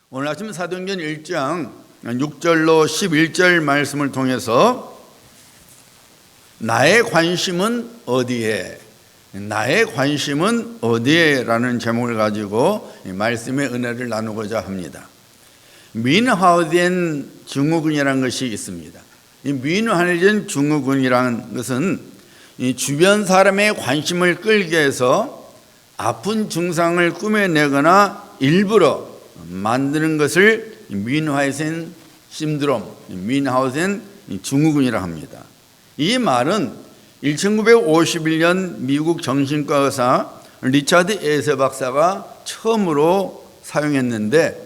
오늘 아침 사도행전 1장 6절로 11절 말씀을 통해서 나의 관심은 어디에? 나의 관심은 어디에? 라는 제목을 가지고 말씀의 은혜를 나누고자 합니다. 민하오덴 증후군이라는 것이 있습니다. 이 민하오덴 증후군이라는 것은 이 주변 사람의 관심을 끌게 해서 아픈 증상을 꾸며내거나 일부러 만드는 것을 민하우젠 신드롬, 민하우젠 증후군이라고 합니다. 이 말은 1951년 미국 정신과 의사 리차드 에세 박사가 처음으로 사용했는데,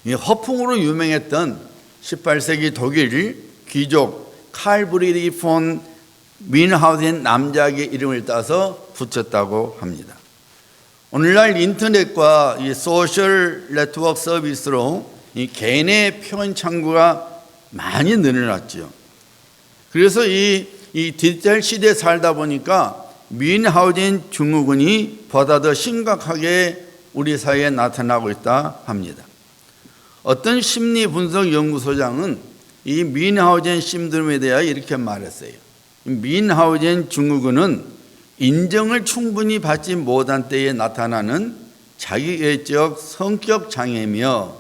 이 허풍으로 유명했던 18세기 독일 귀족 칼 브리디 폰 민하우젠 남작의 이름을 따서 붙였다고 합니다. 오늘날 인터넷과 이 소셜 네트워크 서비스로 이 개인의 표현 창구가 많이 늘어났죠. 그래서 이 디지털 시대에 살다 보니까 민하우젠 증후군이 보다 더 심각하게 우리 사회에 나타나고 있다 합니다. 어떤 심리 분석 연구소장은 이 민하우젠 신드롬에 대하여 이렇게 말했어요. 민하우젠 증후군은 인정을 충분히 받지 못한 때에 나타나는 자기애적 성격 장애며,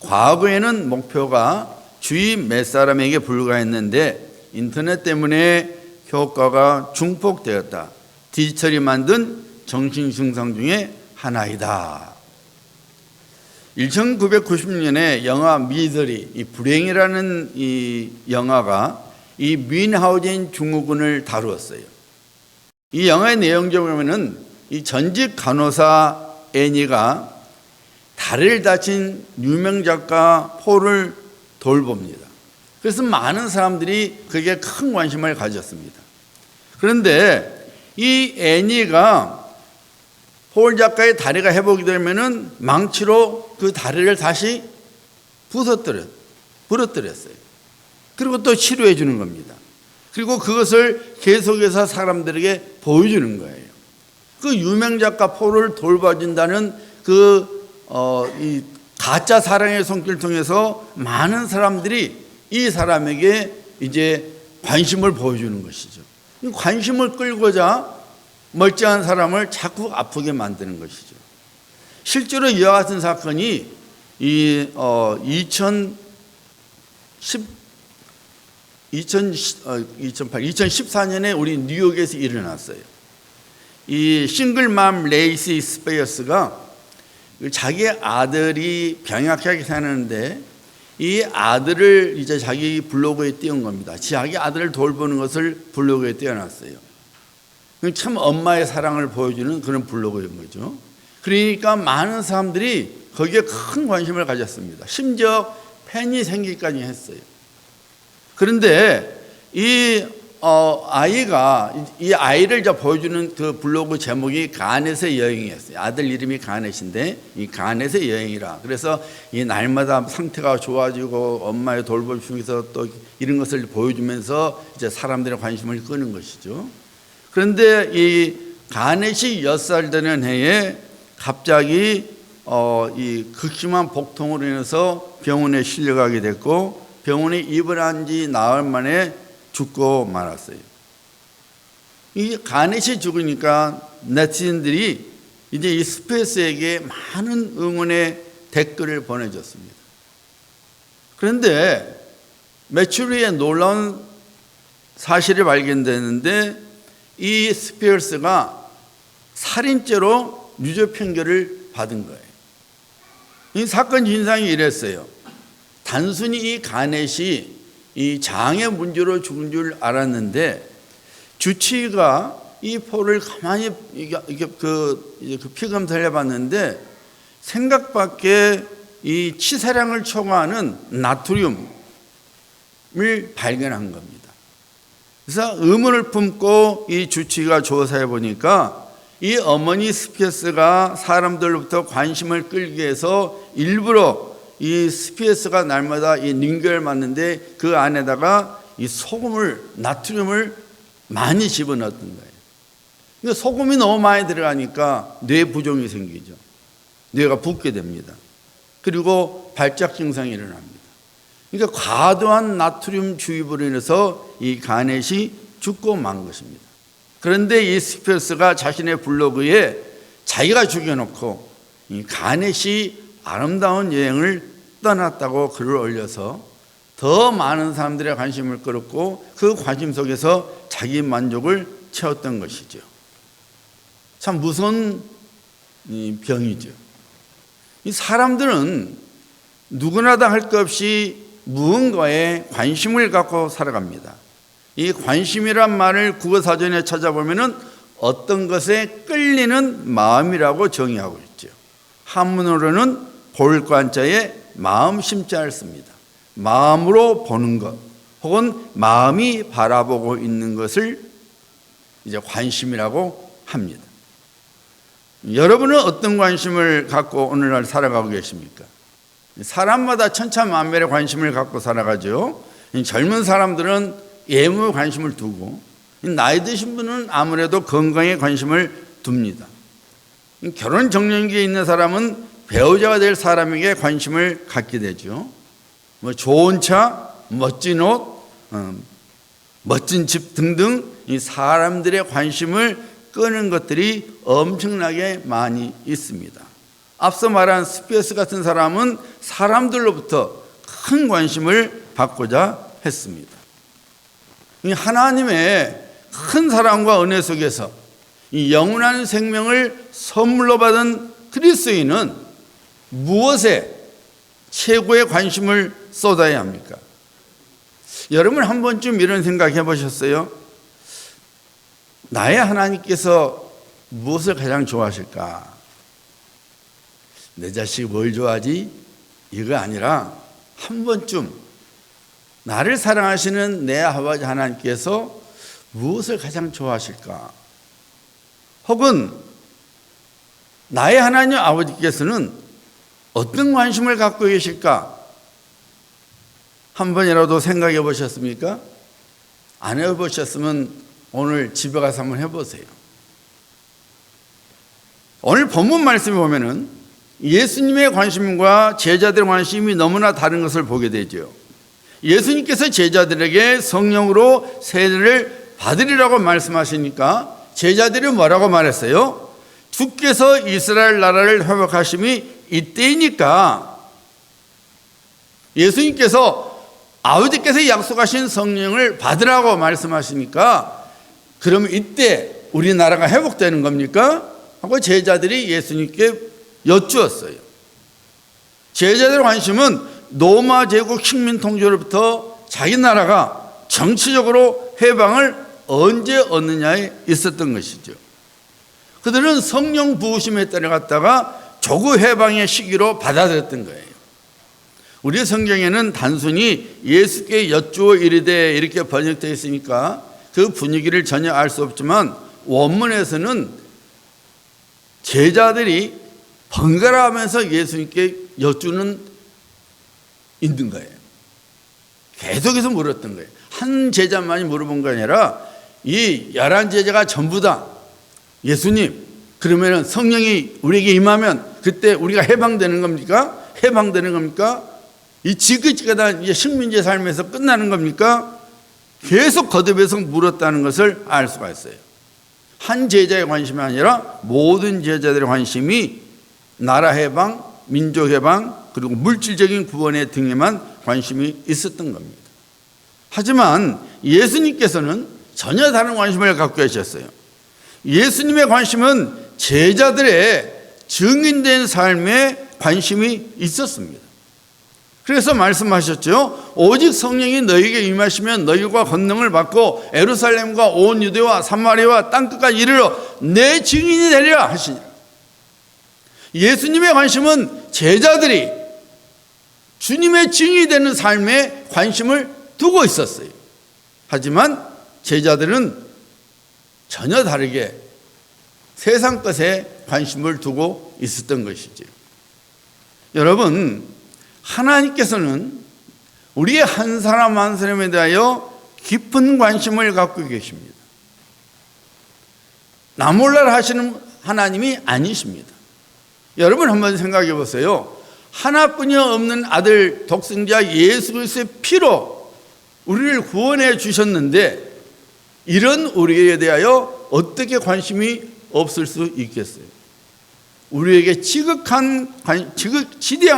과거에는 목표가 주위 몇 사람에게 불과했는데 인터넷 때문에 효과가 증폭되었다. 디지털이 만든 정신 증상 중에 하나이다. 1990년에 영화 미더리, 이 불행이라는 이 영화가 이 민하우젠 증후군을 다루었어요. 이 영화의 내용적으로 보면은 이 전직 간호사 애니가 다리를 다친 유명 작가 폴을 돌봅니다. 그래서 많은 사람들이 그게 큰 관심을 가졌습니다. 그런데 이 애니가 폴 작가의 다리가 회복이 되면은 망치로 그 다리를 다시 부러뜨렸어요. 그리고 또 치료해 주는 겁니다. 그리고 그것을 계속해서 사람들에게 보여주는 거예요. 그 유명 작가 폴을 돌봐준다는 이 가짜 사랑의 손길을 통해서 많은 사람들이 이 사람에게 이제 관심을 보여주는 것이죠. 관심을 끌고자 멀쩡한 사람을 자꾸 아프게 만드는 것이죠. 실제로 이와 같은 사건이 2014년에 우리 뉴욕에서 일어났어요. 이 싱글맘 레이시 스페어스가 자기 아들이 병약하게 사는데 이 아들을 이제 자기 블로그에 띄운 겁니다. 자기 아들을 돌보는 것을 블로그에 띄워놨어요. 참 엄마의 사랑을 보여주는 그런 블로그인 거죠. 그러니까 많은 사람들이 거기에 큰 관심을 가졌습니다. 심지어 팬이 생기기까지 했어요. 그런데 이 아이를 보여주는 그 블로그 제목이 가넷의 여행이었어요. 아들 이름이 가넷인데 이 가넷의 여행이라. 그래서 이 날마다 상태가 좋아지고 엄마의 돌봄 중에서 또 이런 것을 보여주면서 이제 사람들의 관심을 끄는 것이죠. 그런데 이 가넷이 6살 되는 해에 갑자기 이 극심한 복통으로 인해서 병원에 실려가게 됐고, 병원에 입원한 지 나흘 만에 죽고 말았어요. 이 가넷이 죽으니까 네티즌들이 이제 이 스페이스에게 많은 응원의 댓글을 보내줬습니다. 그런데 며칠 후에 놀라운 사실이 발견되는데 이 스피어스가 살인죄로 유죄 판결을 받은 거예요. 이 사건 진상이 이랬어요. 단순히 이 가넷이 이 장의 문제로 죽은 줄 알았는데 주치의가 이 폴을 가만히 피검사를 해봤는데 생각밖에 이 치사량을 초과하는 나트륨을 발견한 겁니다. 그래서 의문을 품고 이 주치의가 조사해 보니까 이 어머니 스피어스가 사람들로부터 관심을 끌기 위해서 일부러 이 스피어스가 날마다 이 링겔을 맞는데 그 안에다가 이 나트륨을 많이 집어넣었던 거예요. 그러니까 소금이 너무 많이 들어가니까 뇌 부종이 생기죠. 뇌가 붓게 됩니다. 그리고 발작 증상이 일어납니다. 그러니까 과도한 나트륨 주입으로 인해서 이 가넷이 죽고 만 것입니다. 그런데 이 스피어스가 자신의 블로그에 자기가 죽여놓고 이 가넷이 아름다운 여행을 떠났다고 글을 올려서 더 많은 사람들의 관심을 끌었고 그 관심 속에서 자기 만족을 채웠던 것이죠. 참 무서운 병이죠. 이 사람들은 누구나 다 할 것 없이 무언가에 관심을 갖고 살아갑니다. 이 관심이란 말을 국어사전에 찾아보면은 어떤 것에 끌리는 마음이라고 정의하고 있죠. 한문으로는 볼 관자에 마음 심자를 씁니다. 마음으로 보는 것 혹은 마음이 바라보고 있는 것을 이제 관심이라고 합니다. 여러분은 어떤 관심을 갖고 오늘날 살아가고 계십니까? 사람마다 천차만별의 관심을 갖고 살아가죠. 젊은 사람들은 외모에 관심을 두고 나이 드신 분은 아무래도 건강에 관심을 둡니다. 결혼 정년기에 있는 사람은 배우자가 될 사람에게 관심을 갖게 되죠. 뭐 좋은 차, 멋진 옷, 멋진 집 등등 이 사람들의 관심을 끄는 것들이 엄청나게 많이 있습니다. 앞서 말한 스피어스 같은 사람은 사람들로부터 큰 관심을 받고자 했습니다. 하나님의 큰 사랑과 은혜 속에서 이 영원한 생명을 선물로 받은 그리스도인은 무엇에 최고의 관심을 쏟아야 합니까? 여러분 한 번쯤 이런 생각 해보셨어요? 나의 하나님께서 무엇을 가장 좋아하실까? 내 자식이 뭘 좋아하지? 이거 아니라 한 번쯤 나를 사랑하시는 내 아버지 하나님께서 무엇을 가장 좋아하실까? 혹은 나의 하나님 아버지께서는 어떤 관심을 갖고 계실까? 한 번이라도 생각해 보셨습니까? 안 해보셨으면 오늘 집에 가서 한번 해보세요. 오늘 본문 말씀에 보면은 예수님의 관심과 제자들의 관심이 너무나 다른 것을 보게 되죠. 예수님께서 제자들에게 성령으로 세례를 받으리라고 말씀하시니까 제자들이 뭐라고 말했어요? 주께서 이스라엘 나라를 회복하심이 이때이니까. 예수님께서 아버지께서 약속하신 성령을 받으라고 말씀하시니까 그러면 이때 우리나라가 회복되는 겁니까? 하고 제자들이 예수님께 여쭈었어요. 제자들의 관심은 로마 제국 식민 통제로부터 자기 나라가 정치적으로 해방을 언제 얻느냐에 있었던 것이죠. 그들은 성령 부으심에 따라갔다가 조국 해방의 시기로 받아들였던 거예요. 우리 성경에는 단순히 예수께 여쭈어 이르되 이렇게 번역되어 있으니까 그 분위기를 전혀 알 수 없지만 원문에서는 제자들이 번갈아 하면서 예수님께 여쭈는 있는 거예요. 계속해서 물었던 거예요. 한 제자만이 물어본 게 아니라 이 11제자가 전부 다 예수님, 그러면 성령이 우리에게 임하면 그때 우리가 해방되는 겁니까? 해방되는 겁니까? 이 지긋지긋한 식민지 삶에서 끝나는 겁니까? 계속 거듭해서 물었다는 것을 알 수가 있어요. 한 제자의 관심이 아니라 모든 제자들의 관심이 나라 해방, 민족 해방, 그리고 물질적인 구원의 등에만 관심이 있었던 겁니다. 하지만 예수님께서는 전혀 다른 관심을 갖고 계셨어요. 예수님의 관심은 제자들의 증인된 삶에 관심이 있었습니다. 그래서 말씀하셨죠. 오직 성령이 너희에게 임하시면 너희가 권능을 받고 예루살렘과 온 유대와 사마리아와 땅끝까지 이르러 내 증인이 되리라 하시니라. 예수님의 관심은 제자들이 주님의 증인이 되는 삶에 관심을 두고 있었어요. 하지만 제자들은 전혀 다르게 세상 것에 관심을 두고 있었던 것이죠. 여러분, 하나님께서는 우리의 한 사람 한 사람에 대하여 깊은 관심을 갖고 계십니다. 나 몰라라 하시는 하나님이 아니십니다. 여러분 한번 생각해 보세요. 하나뿐이 없는 아들 독생자 예수 그리스도의 피로 우리를 구원해 주셨는데 이런 우리에 대하여 어떻게 관심이 없을 수 있겠어요? 우리에게 지대한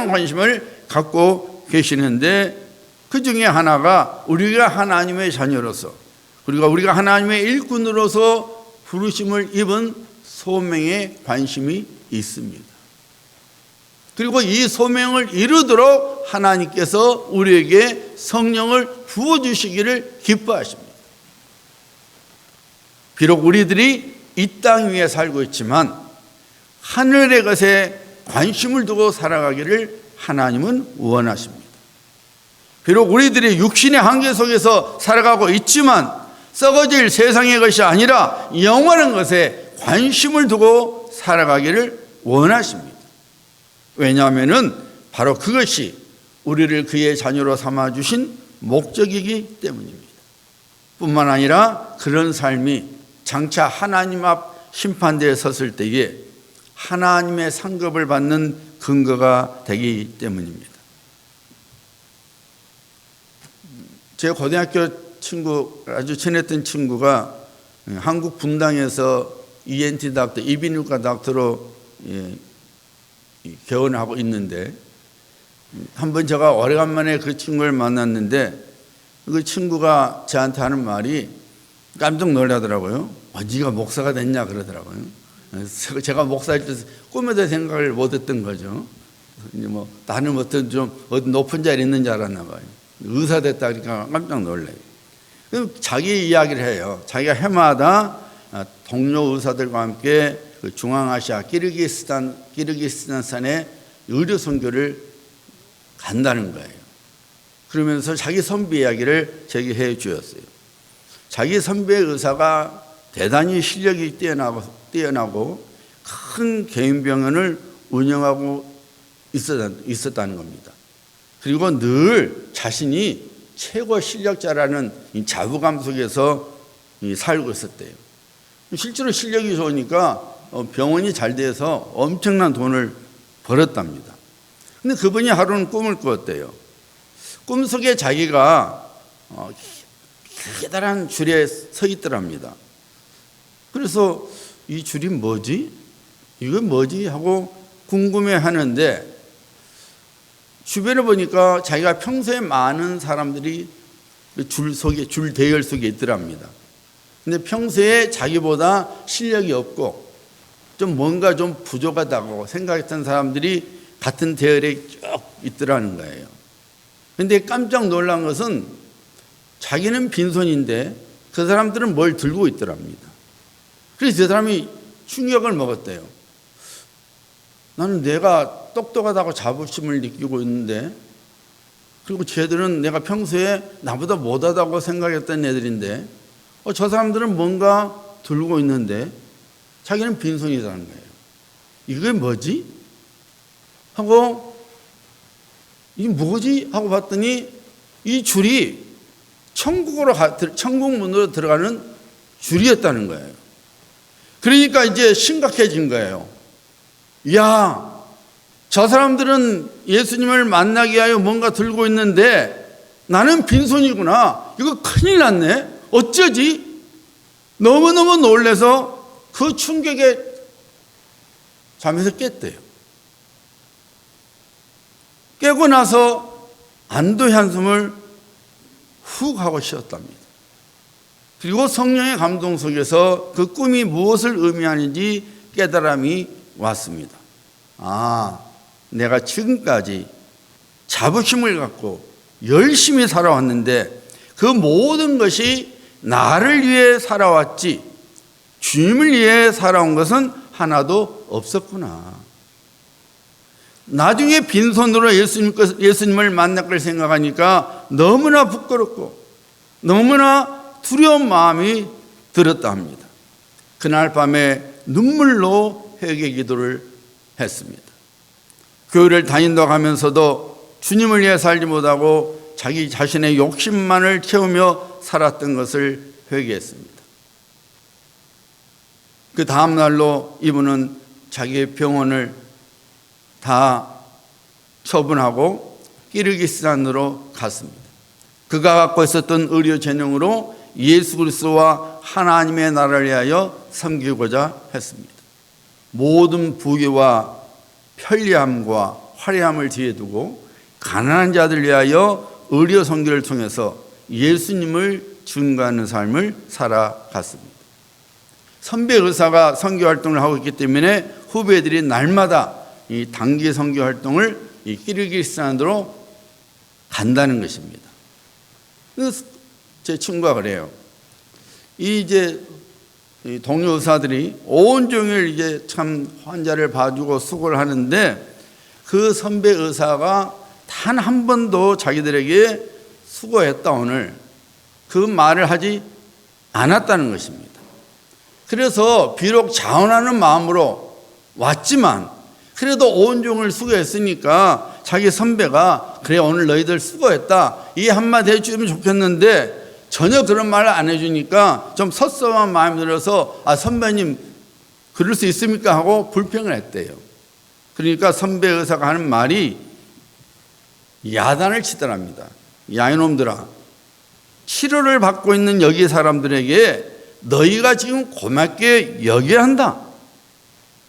관심을 갖고 계시는데 그 중에 하나가 우리가 하나님의 자녀로서 그리고 우리가 하나님의 일꾼으로서 부르심을 입은 소명에 관심이 있습니다. 그리고 이 소명을 이루도록 하나님께서 우리에게 성령을 부어주시기를 기뻐하십니다. 비록 우리들이 이 땅 위에 살고 있지만 하늘의 것에 관심을 두고 살아가기를 하나님은 원하십니다. 비록 우리들이 육신의 한계 속에서 살아가고 있지만 썩어질 세상의 것이 아니라 영원한 것에 관심을 두고 살아가기를 원하십니다. 왜냐하면 바로 그것이 우리를 그의 자녀로 삼아주신 목적이기 때문입니다. 뿐만 아니라 그런 삶이 장차 하나님 앞 심판대에 섰을 때에 하나님의 상급을 받는 근거가 되기 때문입니다. 제 고등학교 친구, 아주 친했던 친구가 한국 분당에서 ENT 닥터, 이비인후과 닥터로 개원을 하고 있는데 한번 제가 오래간만에 그 친구를 만났는데 그 친구가 저한테 하는 말이 깜짝 놀라더라고요. 네가 목사가 됐냐 그러더라고요. 제가 목사일 때 꿈에도 생각을 못했던 거죠. 뭐 나는 어떤 좀 높은 자리에 있는 줄 알았나 봐요. 의사 됐다 그러니까 깜짝 놀래요. 자기 이야기를 해요. 자기가 해마다 동료 의사들과 함께 그 중앙아시아 키르기스탄산에 의료 선교를 간다는 거예요. 그러면서 자기 선배 이야기를 제게 해 주었어요. 자기 선배 의사가 대단히 실력이 뛰어나고 큰 개인병원을 운영하고 있었다는 겁니다. 그리고 늘 자신이 최고 실력자라는 이 자부감 속에서 살고 있었대요. 실제로 실력이 좋으니까 병원이 잘 돼서 엄청난 돈을 벌었답니다. 근데 그분이 하루는 꿈을 꾸었대요. 꿈속에 자기가 기다란 줄에 서 있더랍니다. 그래서 이 줄이 뭐지? 이건 뭐지? 하고 궁금해 하는데 주변에 보니까 자기가 평소에 많은 사람들이 줄 대열 속에 있더랍니다. 근데 평소에 자기보다 실력이 없고 좀 뭔가 좀 부족하다고 생각했던 사람들이 같은 대열에 쭉 있더라는 거예요. 근데 깜짝 놀란 것은 자기는 빈손인데 그 사람들은 뭘 들고 있더랍니다. 그래서 그 사람이 충격을 먹었대요. 나는 내가 똑똑하다고 자부심을 느끼고 있는데 그리고 쟤들은 내가 평소에 나보다 못하다고 생각했던 애들인데 저 사람들은 뭔가 들고 있는데 자기는 빈손이라는 거예요. 이게 뭐지? 하고 이게 뭐지? 하고 봤더니 이 줄이 천국 문으로 들어가는 줄이었다는 거예요. 그러니까 이제 심각해진 거예요. 야, 저 사람들은 예수님을 만나기 위하여 뭔가 들고 있는데 나는 빈손이구나. 이거 큰일 났네. 어쩌지? 너무너무 놀라서 그 충격에 잠에서 깼대요. 깨고 나서 안도의 한숨을 훅 하고 쉬었답니다. 그리고 성령의 감동 속에서 그 꿈이 무엇을 의미하는지 깨달음이 왔습니다. 아, 내가 지금까지 자부심을 갖고 열심히 살아왔는데 그 모든 것이 나를 위해 살아왔지 주님을 위해 살아온 것은 하나도 없었구나. 나중에 빈손으로 예수님을 만날 걸 생각하니까 너무나 부끄럽고 너무나 두려운 마음이 들었다 합니다. 그날 밤에 눈물로 회개 기도를 했습니다. 교회를 다닌다고 하면서도 주님을 위해 살지 못하고 자기 자신의 욕심만을 채우며 살았던 것을 회개했습니다. 그 다음 날로 이분은 자기의 병원을 다 처분하고 키르기스탄으로 갔습니다. 그가 갖고 있었던 의료 재능으로 예수 그리스도와 하나님의 나라를 위하여 섬기고자 했습니다. 모든 부귀와 편리함과 화려함을 뒤에 두고 가난한 자들 위하여 의료 선교를 통해서 예수님을 증거하는 삶을 살아갔습니다. 선배 의사가 선교 활동을 하고 있기 때문에 후배들이 날마다 이 단기 선교 활동을 이 키르기스탄으로 간다는 것입니다. 그래서 제 친구가 그래요. 이제 동료 의사들이 온종일 이제 참 환자를 봐주고 수고를 하는데 그 선배 의사가 단 한 번도 자기들에게 수고했다 오늘 그 말을 하지 않았다는 것입니다. 그래서 비록 자원하는 마음으로 왔지만 그래도 온종일 수고했으니까 자기 선배가 그래 오늘 너희들 수고했다 이 한마디 해주면 좋겠는데 전혀 그런 말을 안 해주니까 좀 섭섭한 마음이 들어서 선배님 그럴 수 있습니까 하고 불평을 했대요. 그러니까 선배 의사가 하는 말이 야단을 치더랍니다. 야 이놈들아, 치료를 받고 있는 여기 사람들에게 너희가 지금 고맙게 여겨야 한다.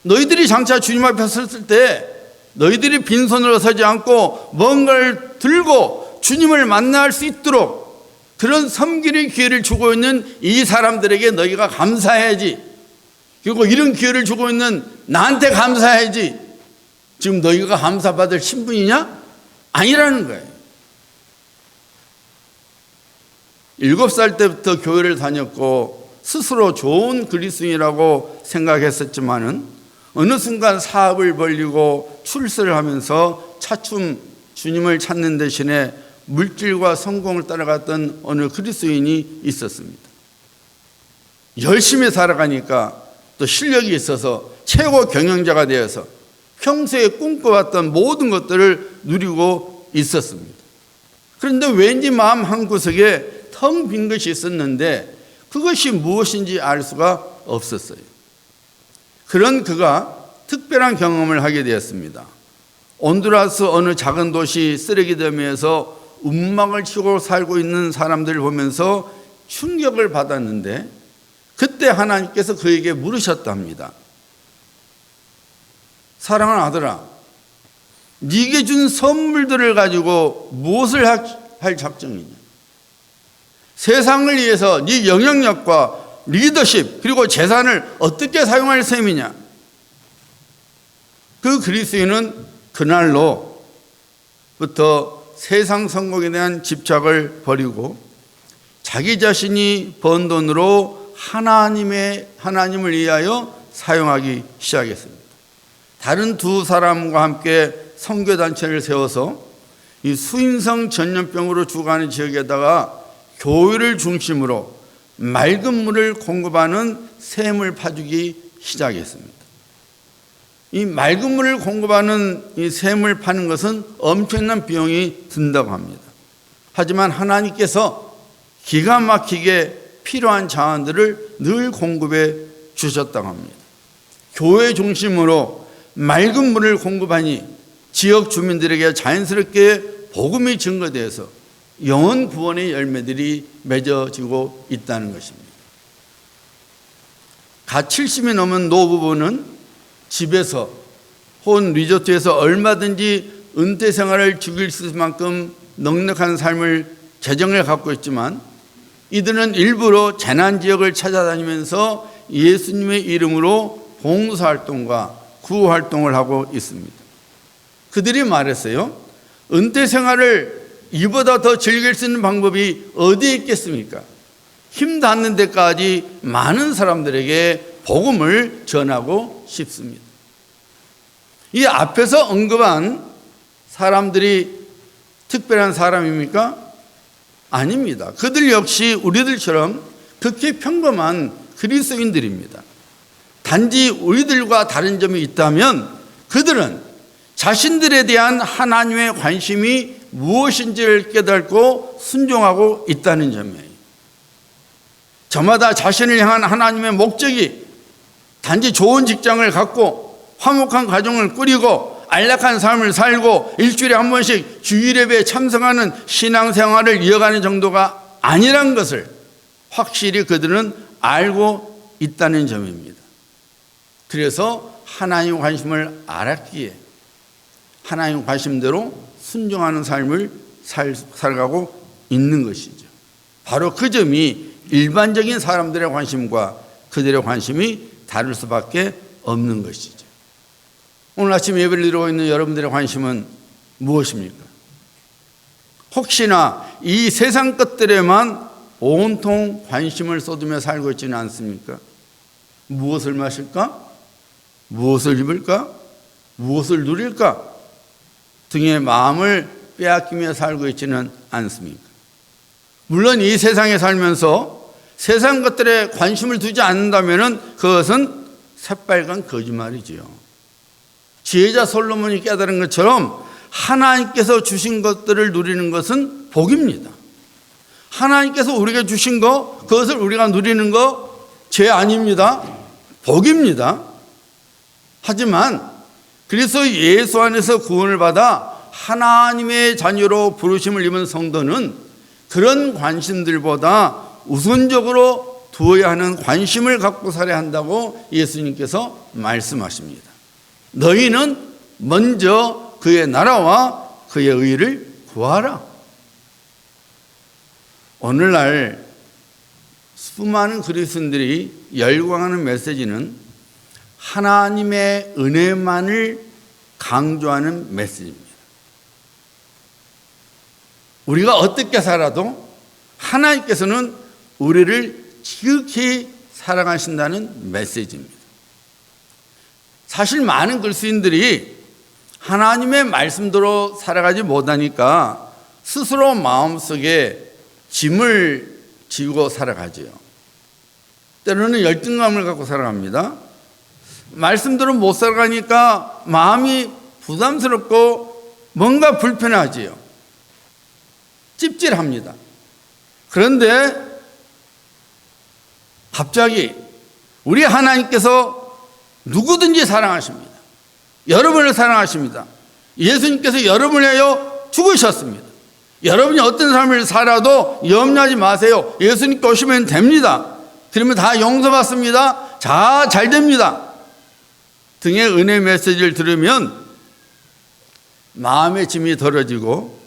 너희들이 장차 주님 앞에 섰을 때 너희들이 빈손으로 서지 않고 뭔가를 들고 주님을 만날 수 있도록 그런 섬기는 기회를 주고 있는 이 사람들에게 너희가 감사해야지. 그리고 이런 기회를 주고 있는 나한테 감사해야지. 지금 너희가 감사받을 신분이냐? 아니라는 거예요. 7살 때부터 교회를 다녔고 스스로 좋은 그리스도인이라고 생각했었지만은 어느 순간 사업을 벌리고 출세를 하면서 차츰 주님을 찾는 대신에 물질과 성공을 따라갔던 어느 그리스도인이 있었습니다. 열심히 살아가니까 또 실력이 있어서 최고 경영자가 되어서 평소에 꿈꿔왔던 모든 것들을 누리고 있었습니다. 그런데 왠지 마음 한구석에 텅 빈 것이 있었는데 그것이 무엇인지 알 수가 없었어요. 그런 그가 특별한 경험을 하게 되었습니다. 온두라스 어느 작은 도시 쓰레기더미에서 움막을 치고 살고 있는 사람들을 보면서 충격을 받았는데 그때 하나님께서 그에게 물으셨답니다. 사랑하는 아들아, 네게 준 선물들을 가지고 무엇을 할 작정이냐? 세상을 위해서 네 영향력과 리더십 그리고 재산을 어떻게 사용할 셈이냐? 그 그리스도인은 그날로부터 세상 성공에 대한 집착을 버리고 자기 자신이 번 돈으로 하나님을 위하여 사용하기 시작했습니다. 다른 두 사람과 함께 선교단체를 세워서 이 수인성 전염병으로 죽어가는 지역에다가 교회를 중심으로 맑은 물을 공급하는 샘을 파주기 시작했습니다. 이 맑은 물을 공급하는 이 샘을 파는 것은 엄청난 비용이 든다고 합니다. 하지만 하나님께서 기가 막히게 필요한 자원들을 늘 공급해 주셨다고 합니다. 교회 중심으로 맑은 물을 공급하니 지역 주민들에게 자연스럽게 복음이 증거되어서 영혼 구원의 열매들이 맺어지고 있다는 것입니다. 갓 70이 넘은 노부부는 집에서 혹은 리조트에서 얼마든지 은퇴 생활을 즐길 수 있을 만큼 넉넉한 삶을 재정을 갖고 있지만 이들은 일부러 재난지역을 찾아다니면서 예수님의 이름으로 봉사활동과 구호활동을 하고 있습니다. 그들이 말했어요. 은퇴 생활을 이보다 더 즐길 수 있는 방법이 어디에 있겠습니까? 힘 닿는 데까지 많은 사람들에게 복음을 전하고 싶습니다. 이 앞에서 언급한 사람들이 특별한 사람입니까? 아닙니다. 그들 역시 우리들처럼 극히 평범한 그리스도인들입니다. 단지 우리들과 다른 점이 있다면 그들은 자신들에 대한 하나님의 관심이 무엇인지를 깨닫고 순종하고 있다는 점이에요. 저마다 자신을 향한 하나님의 목적이 단지 좋은 직장을 갖고 화목한 가정을 꾸리고 안락한 삶을 살고 일주일에 한 번씩 주일예배에 참석하는 신앙생활을 이어가는 정도가 아니란 것을 확실히 그들은 알고 있다는 점입니다. 그래서 하나님의 관심을 알았기에 하나님의 관심대로 순종하는 삶을 살아가고 있는 것이죠. 바로 그 점이 일반적인 사람들의 관심과 그들의 관심이 다를 수밖에 없는 것이죠. 오늘 아침 예배를 드리고 있는 여러분들의 관심은 무엇입니까? 혹시나 이 세상 것들에만 온통 관심을 쏟으며 살고 있지는 않습니까? 무엇을 마실까? 무엇을 입을까? 무엇을 누릴까? 등의 마음을 빼앗기며 살고 있지는 않습니까? 물론 이 세상에 살면서 세상 것들에 관심을 두지 않는다면 그것은 새빨간 거짓말이지요. 지혜자 솔로몬이 깨달은 것처럼 하나님께서 주신 것들을 누리는 것은 복입니다. 하나님께서 우리에게 주신 것, 그것을 우리가 누리는 것 죄 아닙니다. 복입니다. 하지만 그리스도 예수 안에서 구원을 받아 하나님의 자녀로 부르심을 입은 성도는 그런 관심들보다 우선적으로 두어야 하는 관심을 갖고 살아야 한다고 예수님께서 말씀하십니다. 너희는 먼저 그의 나라와 그의 의를 구하라. 오늘날 수많은 그리스도인들이 열광하는 메시지는 하나님의 은혜만을 강조하는 메시지입니다. 우리가 어떻게 살아도 하나님께서는 우리를 지극히 사랑하신다는 메시지입니다. 사실 많은 그리스도인들이 하나님의 말씀대로 살아가지 못하니까 스스로 마음속에 짐을 지고 살아가지요. 때로는 열등감을 갖고 살아갑니다. 말씀대로 못 살아가니까 마음이 부담스럽고 뭔가 불편하지요. 찝찝합니다. 그런데 갑자기 우리 하나님께서 누구든지 사랑하십니다. 여러분을 사랑하십니다. 예수님께서 여러분을 위하여 죽으셨습니다. 여러분이 어떤 삶을 살아도 염려하지 마세요. 예수님께 오시면 됩니다. 그러면 다 용서받습니다. 잘 됩니다. 등의 은혜 메시지를 들으면 마음의 짐이 덜어지고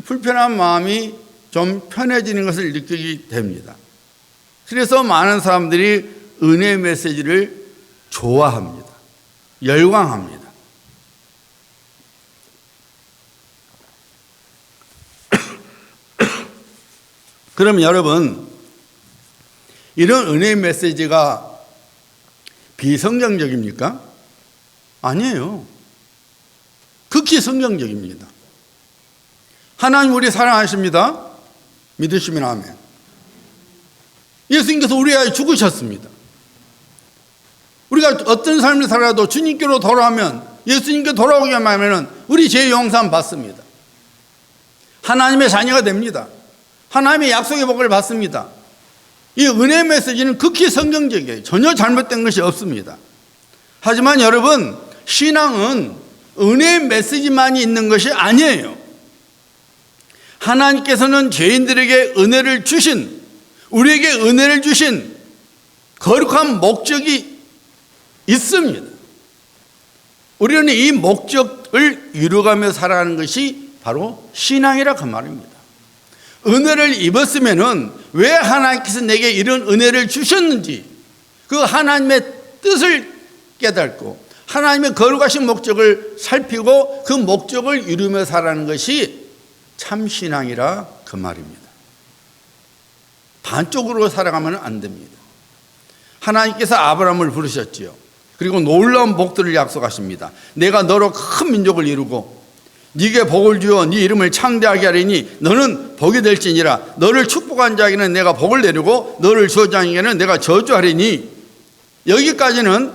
불편한 마음이 좀 편해지는 것을 느끼게 됩니다. 그래서 많은 사람들이 은혜 메시지를 좋아합니다. 열광합니다. 그럼 여러분, 이런 은혜 메시지가 비성경적입니까? 아니에요. 극히 성경적입니다. 하나님 우리 사랑하십니다. 믿으시면 아멘. 예수님께서 우리 위하여 죽으셨습니다. 우리가 어떤 삶을 살아도 주님께로 돌아오면, 예수님께 돌아오기만 하면 우리 죄 용서 받습니다. 하나님의 자녀가 됩니다. 하나님의 약속의 복을 받습니다. 이 은혜 메시지는 극히 성경적이에요. 전혀 잘못된 것이 없습니다. 하지만 여러분, 신앙은 은혜 메시지만이 있는 것이 아니에요. 하나님께서는 죄인들에게 은혜를 주신, 우리에게 은혜를 주신 거룩한 목적이 있습니다. 우리는 이 목적을 이루어가며 살아가는 것이 바로 신앙이라 그 말입니다. 은혜를 입었으면은 왜 하나님께서 내게 이런 은혜를 주셨는지 그 하나님의 뜻을 깨닫고 하나님의 거룩하신 목적을 살피고 그 목적을 이루며 살아가는 것이 참 신앙이라 그 말입니다. 반쪽으로 살아가면 안 됩니다. 하나님께서 아브라함을 부르셨지요. 그리고 놀라운 복들을 약속하십니다. 내가 너로 큰 민족을 이루고 네게 복을 주어 네 이름을 창대하게 하리니 너는 복이 될지니라. 너를 축복한 자에게는 내가 복을 내리고 너를 저주한 자에게는 내가 저주하리니. 여기까지는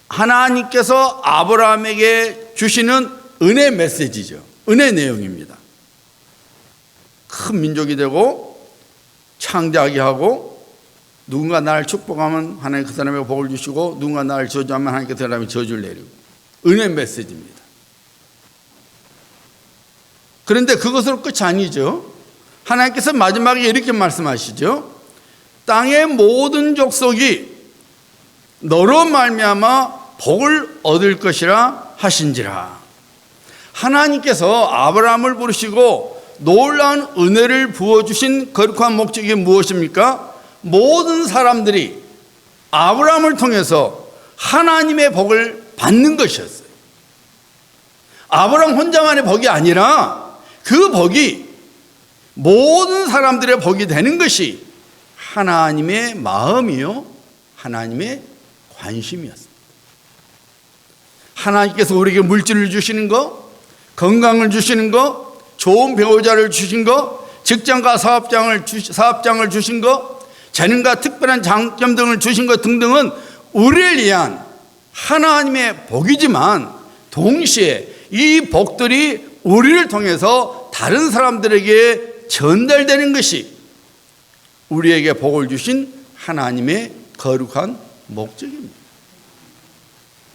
하나님께서 아브라함에게 주시는 은혜 메시지죠. 은혜 내용입니다. 큰 민족이 되고 창대하게 하고 누군가 나를 축복하면 하나님 그 사람에게 복을 주시고 누군가 나를 저주하면 하나님께서 그 사람에게 저주를 내리고 은혜 메시지입니다. 그런데 그것으로 끝이 아니죠. 하나님께서 마지막에 이렇게 말씀하시죠. 땅의 모든 족속이 너로 말미암아 복을 얻을 것이라 하신지라. 하나님께서 아브라함을 부르시고 놀라운 은혜를 부어주신 거룩한 목적이 무엇입니까? 모든 사람들이 아브라함을 통해서 하나님의 복을 받는 것이었어요. 아브라함 혼자만의 복이 아니라 그 복이 모든 사람들의 복이 되는 것이 하나님의 마음이요, 하나님의 관심이었습니다. 하나님께서 우리에게 물질을 주시는 것, 건강을 주시는 것, 좋은 배우자를 주신 것, 직장과 사업장을 주신 것, 재능과 특별한 장점 등을 주신 것 등등은 우리를 위한 하나님의 복이지만 동시에 이 복들이 우리를 통해서 다른 사람들에게 전달되는 것이 우리에게 복을 주신 하나님의 거룩한 목적입니다.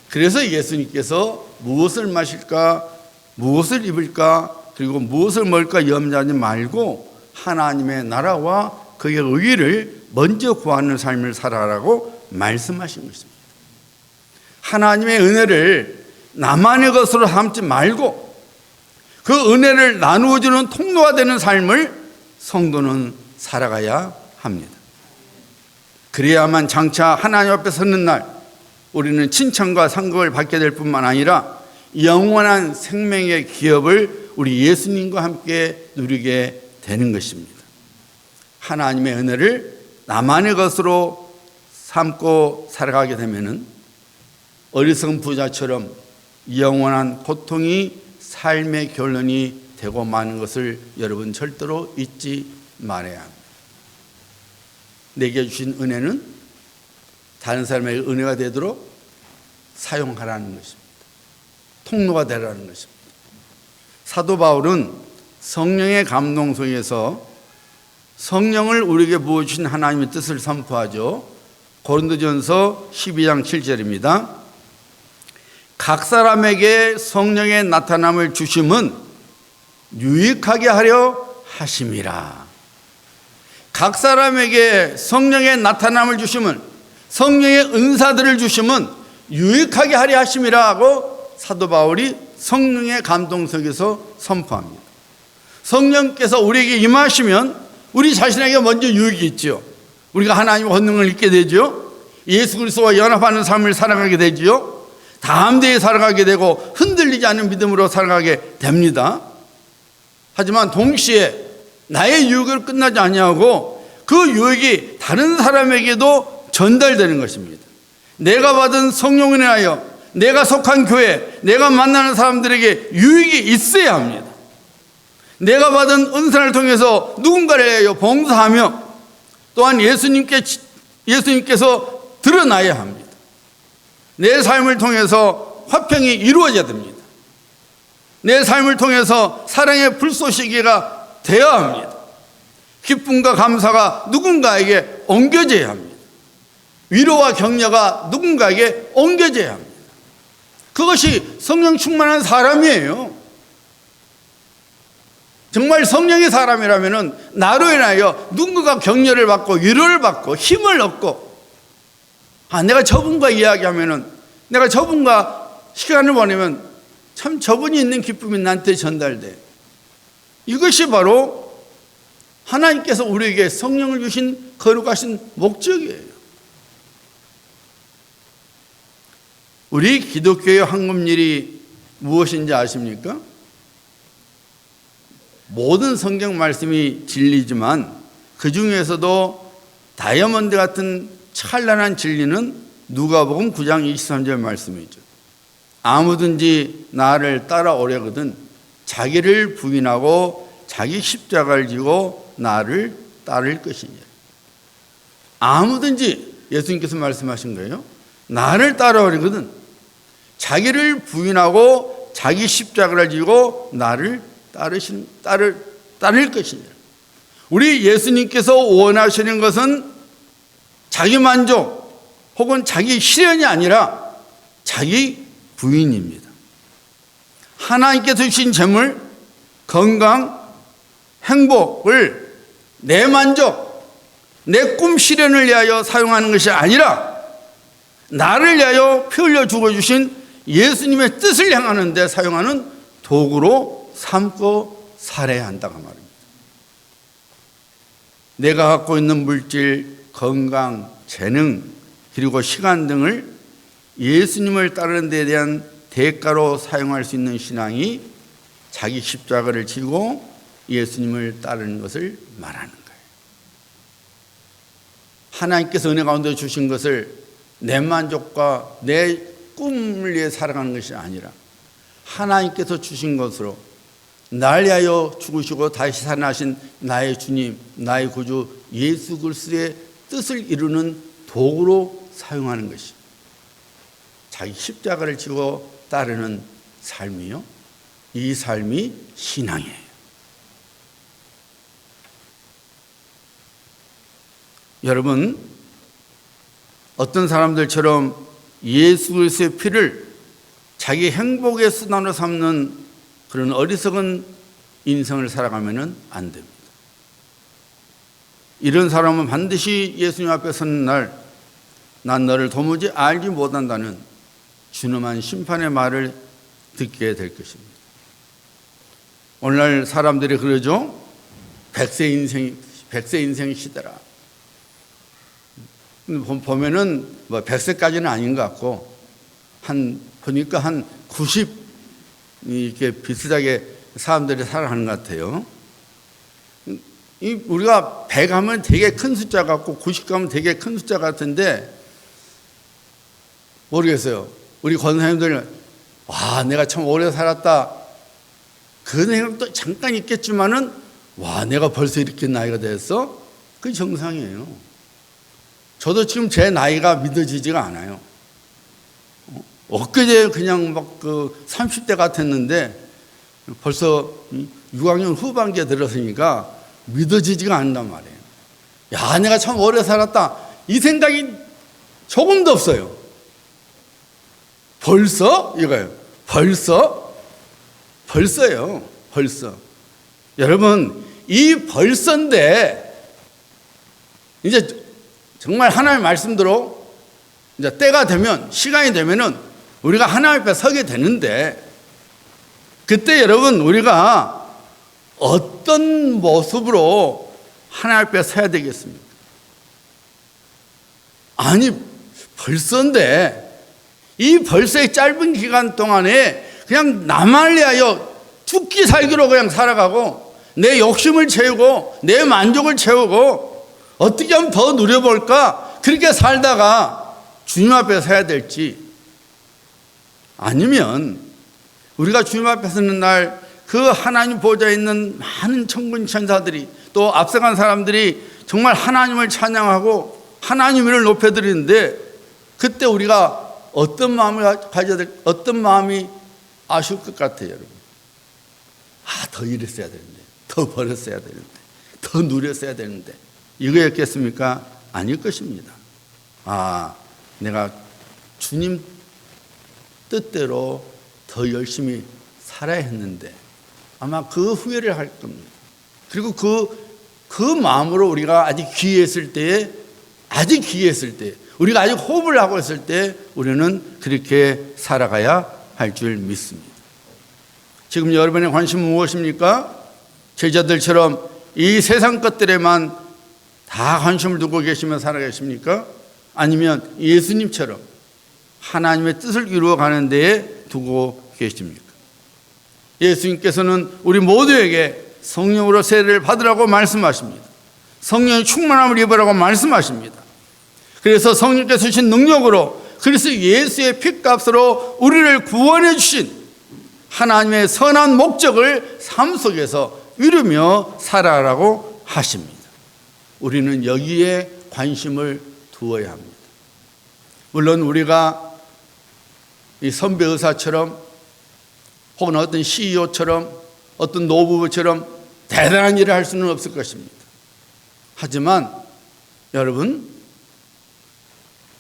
그래서 예수님께서 무엇을 마실까, 무엇을 입을까, 그리고 무엇을 먹을까 염려하지 말고 하나님의 나라와 그의 의의를 먼저 구하는 삶을 살아라고 말씀하신 것입니다. 하나님의 은혜를 나만의 것으로 삼지 말고 그 은혜를 나누어주는 통로가 되는 삶을 성도는 살아가야 합니다. 그래야만 장차 하나님 앞에 서는 날 우리는 칭찬과 상급을 받게 될 뿐만 아니라 영원한 생명의 기업을 우리 예수님과 함께 누리게 되는 것입니다. 하나님의 은혜를 나만의 것으로 삼고 살아가게 되면은 어리석은 부자처럼 영원한 고통이 삶의 결론이 되고 마는 것을 여러분 절대로 잊지 말아야 합니다. 내게 주신 은혜는 다른 사람에게 은혜가 되도록 사용하라는 것입니다. 통로가 되라는 것입니다. 사도 바울은 성령의 감동 속에서 성령을 우리에게 부어주신 하나님의 뜻을 선포하죠. 고린도전서 12장 7절입니다. 각 사람에게 성령의 나타남을 주심은 유익하게 하려 하심이라. 각 사람에게 성령의 나타남을 주심은, 성령의 은사들을 주심은 유익하게 하려 하심이라 하고 사도 바울이 성령의 감동 속에서 선포합니다. 성령께서 우리에게 임하시면 우리 자신에게 먼저 유익이 있죠. 우리가 하나님의 권능을 잊게 되죠. 예수 그리스도와 연합하는 삶을 살아가게 되죠. 담대히 살아가게 되고 흔들리지 않는 믿음으로 살아가게 됩니다. 하지만 동시에 나의 유익을 끝나지 아니하고 그 유익이 다른 사람에게도 전달되는 것입니다. 내가 받은 성령에 인하여 내가 속한 교회, 내가 만나는 사람들에게 유익이 있어야 합니다. 내가 받은 은사를 통해서 누군가를 위하여 봉사하며 또한 예수님께서 드러나야 합니다. 내 삶을 통해서 화평이 이루어져야 됩니다. 내 삶을 통해서 사랑의 불쏘시개가 되어야 합니다. 기쁨과 감사가 누군가에게 옮겨져야 합니다. 위로와 격려가 누군가에게 옮겨져야 합니다. 그것이 성령 충만한 사람이에요. 정말 성령의 사람이라면 나로 인하여 누군가가 격려를 받고 위로를 받고 힘을 얻고, 내가 저분과 이야기하면은, 내가 저분과 시간을 보내면 참 저분이 있는 기쁨이 나한테 전달돼. 이것이 바로 하나님께서 우리에게 성령을 주신 거룩하신 목적이에요. 우리 기독교의 황금률이 무엇인지 아십니까? 모든 성경 말씀이 진리지만 그 중에서도 다이아몬드 같은 찬란한 진리는 누가복음 9장 23절 말씀이죠. 아무든지 나를 따라오려거든 자기를 부인하고 자기 십자가를 지고 나를 따를 것이니라. 아무든지 예수님께서 말씀하신 거예요. 나를 따라오려거든 자기를 부인하고 자기 십자가를 지고 나를 따를 것이니라. 우리 예수님께서 원하시는 것은 자기 만족 혹은 자기 실현이 아니라 자기 부인입니다. 하나님께서 주신 재물, 건강, 행복을 내 만족, 내 꿈 실현을 위하여 사용하는 것이 아니라 나를 위하여 피 흘려 죽어주신 예수님의 뜻을 향하는 데 사용하는 도구로 삼고 살아야 한다고 말입니다. 내가 갖고 있는 물질, 건강, 재능, 그리고 시간 등을 예수님을 따르는 데 대한 대가로 사용할 수 있는 신앙이 자기 십자가를 지고 예수님을 따르는 것을 말하는 거예요. 하나님께서 은혜 가운데 주신 것을 내 만족과 내 꿈을 위해 살아가는 것이 아니라 하나님께서 주신 것으로 날 위하여 죽으시고 다시 살아나신 나의 주님, 나의 구주 예수 그리스도의 뜻을 이루는 도구로 사용하는 것이 자기 십자가를 지고 따르는 삶이요, 이 삶이 신앙이에요. 여러분, 어떤 사람들처럼 예수 그리스도의 피를 자기 행복의 수단으로 삼는 그런 어리석은 인생을 살아가면 안 됩니다. 이런 사람은 반드시 예수님 앞에 서는 날, 난 너를 도무지 알지 못한다는 준엄한 심판의 말을 듣게 될 것입니다. 오늘날 사람들이 그러죠. 100세 인생 시대라. 보면은 뭐 100세까지는 아닌 것 같고 보니까 한 90 이렇게 비슷하게 사람들이 살아가는 것 같아요. 우리가 100 하면 되게 큰 숫자 같고 90 가면 되게 큰 숫자 같은데 모르겠어요. 우리 권사님들 와 내가 참 오래 살았다 그 생각도 잠깐 있겠지만은 와 내가 벌써 이렇게 나이가 됐어? 그게 정상이에요. 저도 지금 제 나이가 믿어지지가 않아요. 엊그제 그냥 막 30대 같았는데 벌써 6학년 후반기에 들었으니까 믿어지지가 않는단 말이에요. 야, 내가 참 오래 살았다. 이 생각이 조금도 없어요. 벌써? 이거예요. 벌써요. 벌써. 여러분, 이 벌써인데 이제 정말 하나님의 말씀대로 이제 때가 되면 시간이 되면은 우리가 하나님 앞에 서게 되는데 그때 여러분 우리가 어떤 모습으로 하나님 앞에 서야 되겠습니까? 아니 벌써인데 이 벌써의 짧은 기간 동안에 그냥 나만 위하여 죽기 살기로 그냥 살아가고 내 욕심을 채우고 내 만족을 채우고 어떻게 하면 더 누려볼까 그렇게 살다가 주님 앞에 서야 될지 아니면 우리가 주님 앞에 서는 날 그 하나님 보좌에 있는 많은 천군 천사들이 또 앞서간 사람들이 정말 하나님을 찬양하고 하나님을 높여드리는데 그때 우리가 어떤 마음을 가져야 될 어떤 마음이 아쉬울 것 같아요 여러분. 더 이랬어야 되는데 더 벌었어야 되는데 더 누렸어야 되는데 이거였겠습니까? 아닐 것입니다. 내가 주님 뜻대로 더 열심히 살아야 했는데 아마 그 후회를 할 겁니다. 그리고 그 마음으로 우리가 아직 귀했을 때에 우리가 아직 호흡을 하고 있을 때 우리는 그렇게 살아가야 할 줄 믿습니다. 지금 여러분의 관심은 무엇입니까? 제자들처럼 이 세상 것들에만 다 관심을 두고 계시며 살아계십니까? 아니면 예수님처럼 하나님의 뜻을 이루어가는 데에 두고 계십니까? 예수님께서는 우리 모두에게 성령으로 세례를 받으라고 말씀하십니다. 성령의 충만함을 입으라고 말씀하십니다. 그래서 성령께서 주신 능력으로 그리스도 예수의 핏값으로 우리를 구원해 주신 하나님의 선한 목적을 삶 속에서 이루며 살아가라고 하십니다. 우리는 여기에 관심을 두어야 합니다. 물론 우리가 이 선배 의사처럼 혹은 어떤 CEO처럼 어떤 노부부처럼 대단한 일을 할 수는 없을 것입니다. 하지만 여러분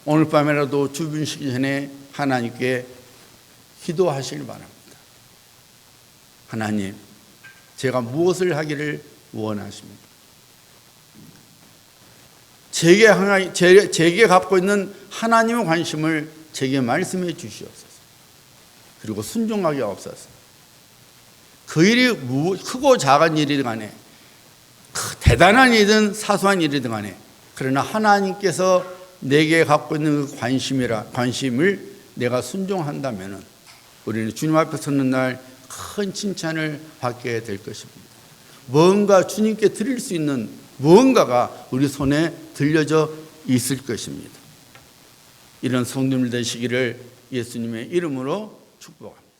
오늘 밤에라도 주무시기 전에 하나님께 기도하시길 바랍니다. 하나님, 제가 무엇을 하기를 원하십니까? 제게 갖고 있는 하나님의 관심을 제게 말씀해 주시옵소서. 그리고 순종하게 하옵소서. 그 일이 크고 작은 일이든 간에, 대단한 일이든 사소한 일이든 간에, 그러나 하나님께서 내게 갖고 있는 그 관심을 내가 순종한다면 우리는 주님 앞에 서는 날 큰 칭찬을 받게 될 것입니다. 뭔가 주님께 드릴 수 있는 무언가가 우리 손에 들려져 있을 것입니다. 이런 성도들 되시기를 예수님의 이름으로 축복합니다.